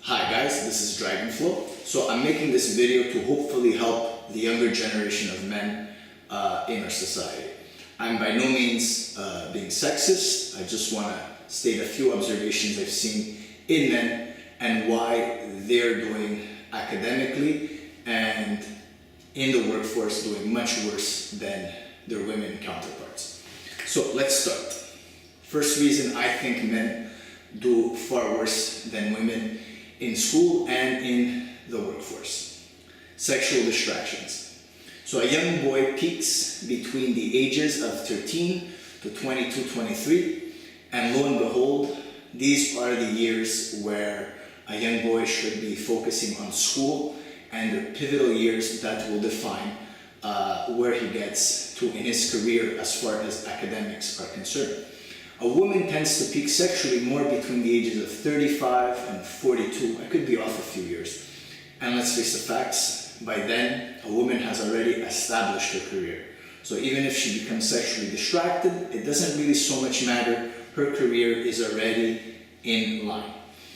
Hi guys, this is Dragonflow. So I'm making this video to hopefully help the younger generation of men in our society. I'm by no means being sexist. I just want to state a few observations I've seen in men and why they're doing academically and in the workforce doing much worse than their women counterparts. So let's start. First reason I think men do far worse than women in school and in the workforce. Sexual distractions. So a young boy peaks between the ages of 13 to 22, 23, and lo and behold, these are the years where a young boy should be focusing on school and the pivotal years that will define where he gets to in his career as far as academics are concerned. A woman tends to peak sexually more between the ages of 35 and 42. I could be off a few years. And let's face the facts, by then, a woman has already established her career. So even if she becomes sexually distracted, it doesn't really so much matter. Her career is already in line.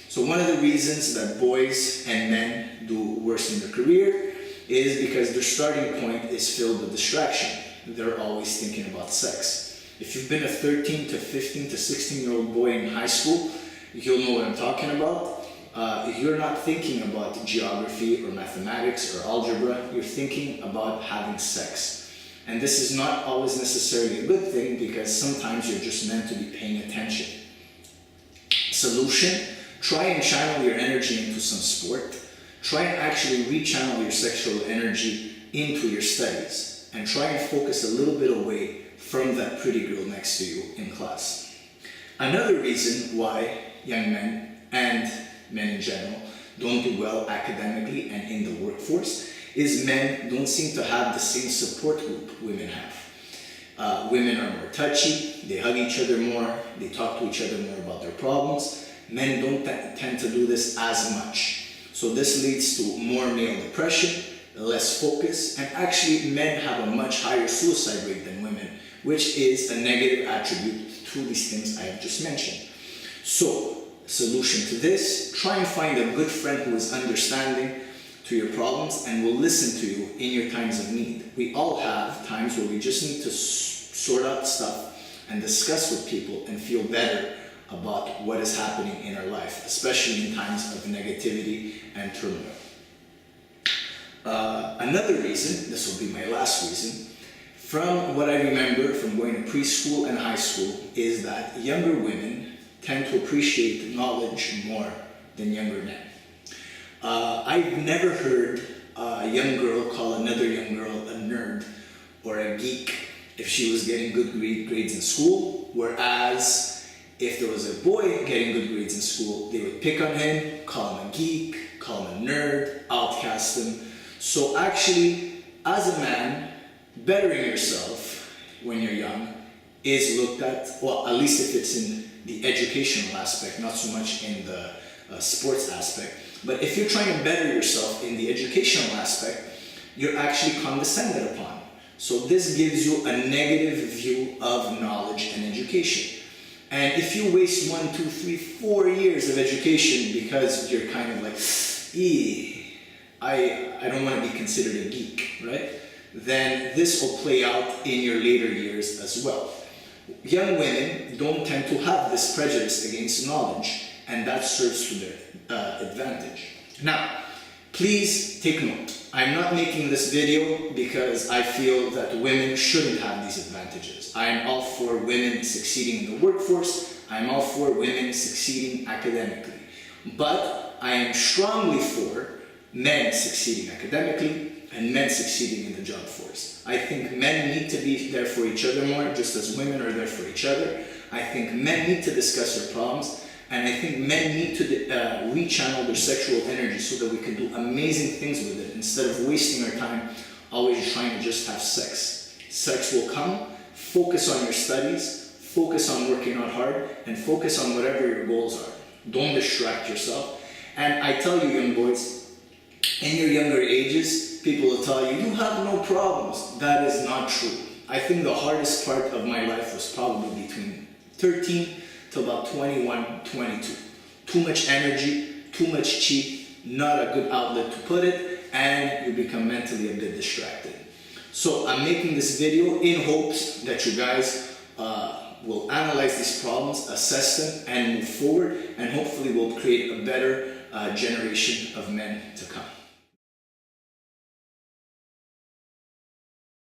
So one of the reasons that boys and men do worse in their career is because their starting point is filled with distraction. They're always thinking about sex. If you've been a 13 to 15 to 16-year-old boy in high school, you'll know what I'm talking about. You're not thinking about geography or mathematics or algebra. You're thinking about having sex. And this is not always necessarily a good thing because sometimes you're just meant to be paying attention. Solution: try and channel your energy into some sport. Try and actually rechannel your sexual energy into your studies. And try and focus a little bit away from that pretty girl next to you in class. Another reason why young men and men in general don't do well academically and in the workforce is men don't seem to have the same support group women have. Women are more touchy, they hug each other more, they talk to each other more about their problems. Men don't tend to do this as much. So this leads to more male depression, less focus, and actually men have a much higher suicide rate than women, which is a negative attribute to these things I have just mentioned. So, solution to this: try and find a good friend who is understanding to your problems and will listen to you in your times of need. We all have times where we just need to sort out stuff and discuss with people and feel better about what is happening in our life, especially in times of negativity and turmoil. Another reason, this will be my last reason, from what I remember from going to preschool and high school, is that younger women tend to appreciate knowledge more than younger men. I've never heard a young girl call another young girl a nerd or a geek if she was getting good grades in school, whereas if there was a boy getting good grades in school, they would pick on him, call him a geek, call him a nerd, outcast him. So actually, as a man, bettering yourself when you're young is looked at, well, at least if it's in the educational aspect, not so much in the sports aspect. But if you're trying to better yourself in the educational aspect, you're actually condescended upon. So this gives you a negative view of knowledge and education. And if you waste 1, 2, 3, 4 years of education because you're kind of like, I don't want to be considered a geek, right? Then this will play out in your later years as well. Young women don't tend to have this prejudice against knowledge, and that serves to their advantage. Now, please take note. I'm not making this video because I feel that women shouldn't have these advantages. I am all for women succeeding in the workforce. I am all for women succeeding academically. But I am strongly for men succeeding academically and men succeeding in the job force. I think men need to be there for each other more, just as women are there for each other. I think men need to discuss their problems, and I think men need to rechannel their sexual energy so that we can do amazing things with it instead of wasting our time always trying to just have sex. Sex will come. Focus on your studies, focus on working out hard, and focus on whatever your goals are. Don't distract yourself. And I tell you, young boys, in your younger ages, people will tell you, you have no problems. That is not true. I think the hardest part of my life was probably between 13 to about 21, 22. Too much energy, too much chi, not a good outlet to put it, and you become mentally a bit distracted. So I'm making this video in hopes that you guys will analyze these problems, assess them, and move forward, and hopefully we'll create a better generation of men to come.